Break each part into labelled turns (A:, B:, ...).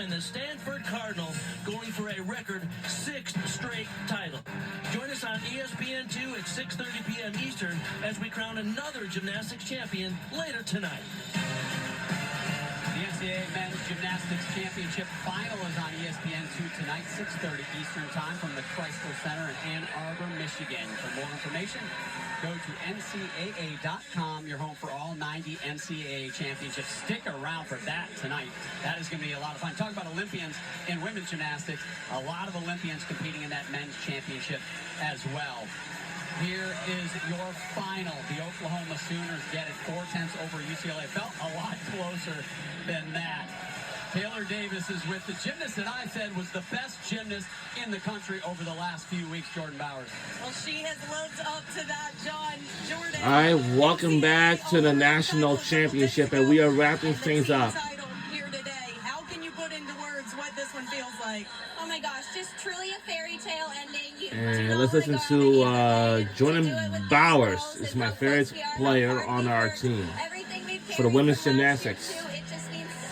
A: and the Stanford Cardinal going for a record 6th straight title. Join us on ESPN2 at 6:30 p.m. Eastern as we crown another gymnastics champion later tonight.
B: The NCAA Men's Gymnastics Championship Final is on ESPN2 tonight, 6:30 Eastern Time from the Chrysler Center in Ann Arbor, Michigan. For more information, go to ncaa.com. You're home for all 90 NCAA championships. Stick around for that tonight. That is going to be a lot of fun. Talk about Olympians in women's gymnastics. A lot of Olympians competing in that men's championship as well. Here is your final. The Oklahoma Sooners get it 4-10 over UCLA. Felt a lot closer than that. Taylor Davis is with the gymnast that I said was the best gymnast in the country over the last few weeks, Jordan Bowers.
C: Well, she has lived up to that, John. Jordan.
D: All right, welcome back to the national championship, and we are wrapping things up.
C: Here today. How can you put into words what this one feels like?
E: Oh my gosh, just truly a fairy tale ending.
D: And let's listen to Jordan Bowers. Is my favorite player on our team for the women's gymnastics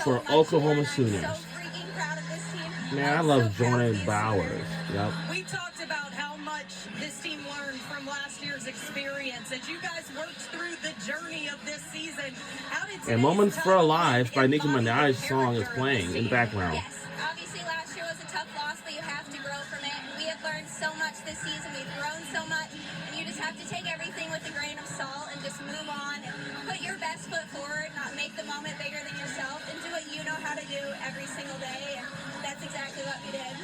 D: for Oklahoma Sooners. Man, I love Jordan Bowers. Yep.
C: We talked about how much this team learned from last year's experience as you guys worked through the journey of this season. How did
D: And Moments for Our Lives by Nicki Minaj's song is playing in the background.
E: Yes, obviously last year was a tough loss, but you have to grow from it. We have learned so much this season. We've grown so much, and you just have to take everything with a grain of salt and just move on and put your best foot forward, not make the moment bigger than yourself, and do what you know how to do every single day. And that's exactly what we did.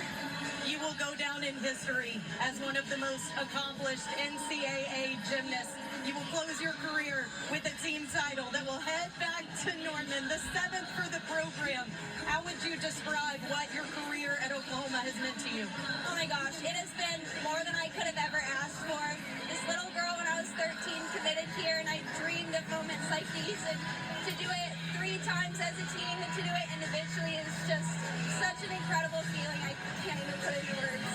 C: You will go down in history as one of the most accomplished NCAA gymnasts. You will close your career with a team title that will head back to Norman, the 7th for the program. How would you describe what your career at Oklahoma has meant to you?
E: Oh my gosh, it has been more than I could have ever asked for. This little girl when I was 13 committed here, and I dreamed of moments like these, and to do it 3 times as a team and to do it individually is just such an incredible feeling. I can't even put it into words.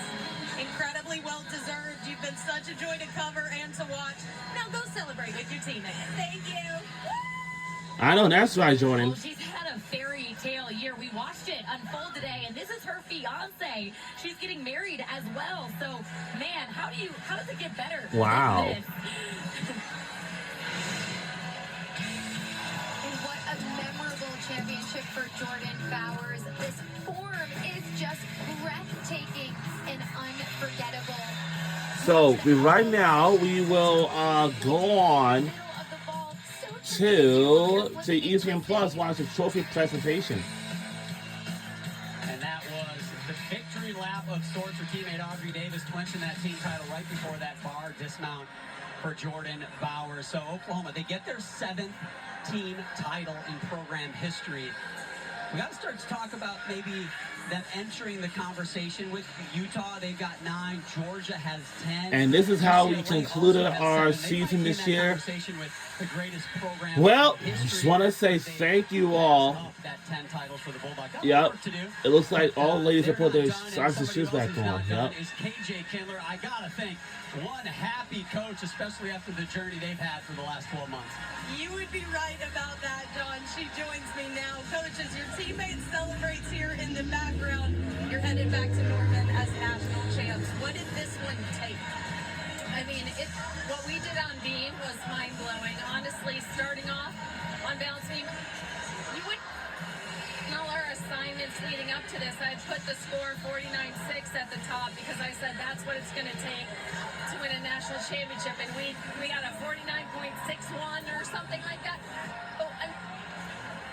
C: Incredibly well-deserved. You've been such a joy to cover and to watch. Now go celebrate with your teammates.
E: Thank you.
D: I know that's right, Jordan.
F: Well, she's had a fairy tale year. We watched it unfold today, and this is her fiance. She's getting married as well. So, man, how does it get better?
D: Wow.
F: Than this?
G: And what a memorable championship for Jordan Bowers. This form is just breathtaking and unforgettable.
D: So right now we will go on to ESPN Plus, watch the trophy presentation.
B: And that was the victory lap of sorts for teammate Audrey Davis, clinching that team title right before that bar dismount for Jordan Bowers. So Oklahoma, they get their 7th team title in program history. We got to start to talk about maybe them entering the conversation with Utah. They've got 9. Georgia has 10.
D: And this is how we concluded our season this year. Well, just want to say thank you all. Yep. It looks like all the ladies have put their socks and shoes back on. Yep.
B: KJ Kindler, I got to think, one happy coach, especially after the journey they've had for the last 12 months.
C: You would be right about that, John. She joins me now. Coaches, your teammate celebrates here in the background. You're headed back to Norman as national champs. What did this one take?
F: I mean, what we did on beam was mind-blowing. Honestly, starting off on balance beam, you would in all our assignments leading up to this, I put the score 49-6 at the top because I said that's what it's going to take to win a national championship, and we got a 49.61 or something like that. Oh,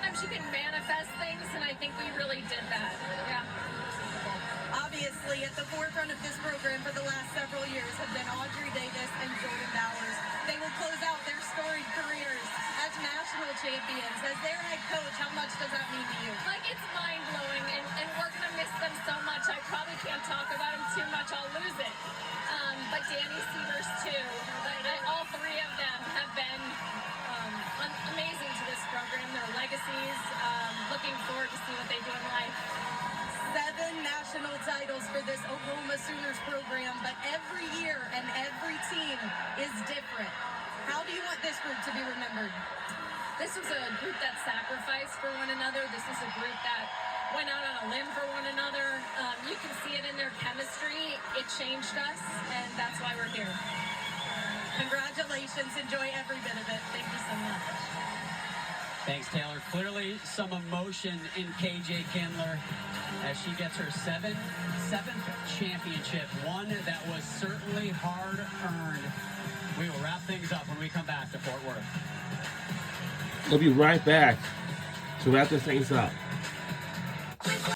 F: sometimes you can manifest things, and I think we really did that. Yeah.
C: Obviously, at the forefront of this program for the last several years have been Audrey Davis and Jordan Bowers. They will close out their storied careers as national champions. As their head coach, how much does that mean to you?
F: Like, it's mind-blowing, and we're going to miss them so much. I probably can't talk about them too much. I'll lose it. But Danny Severs, too. All 3 of them have been amazing to this program. Their legacies. Looking forward to see what they do in life.
C: 7 national titles for this Oklahoma Sooners program, but every year and every team is different. How do you want this group to be remembered?
F: This was a group that sacrificed for one another. This is a group that went out on a limb for one another. You can see it in their chemistry. It changed us, and that's why we're here.
C: Congratulations. Enjoy every bit of it. Thank you so much.
B: Thanks, Taylor. Clearly some emotion in KJ Kindler as she gets her seventh championship, one that was certainly hard-earned. We will wrap things up when we come back to Fort Worth.
D: We'll be right back to wrap this things up.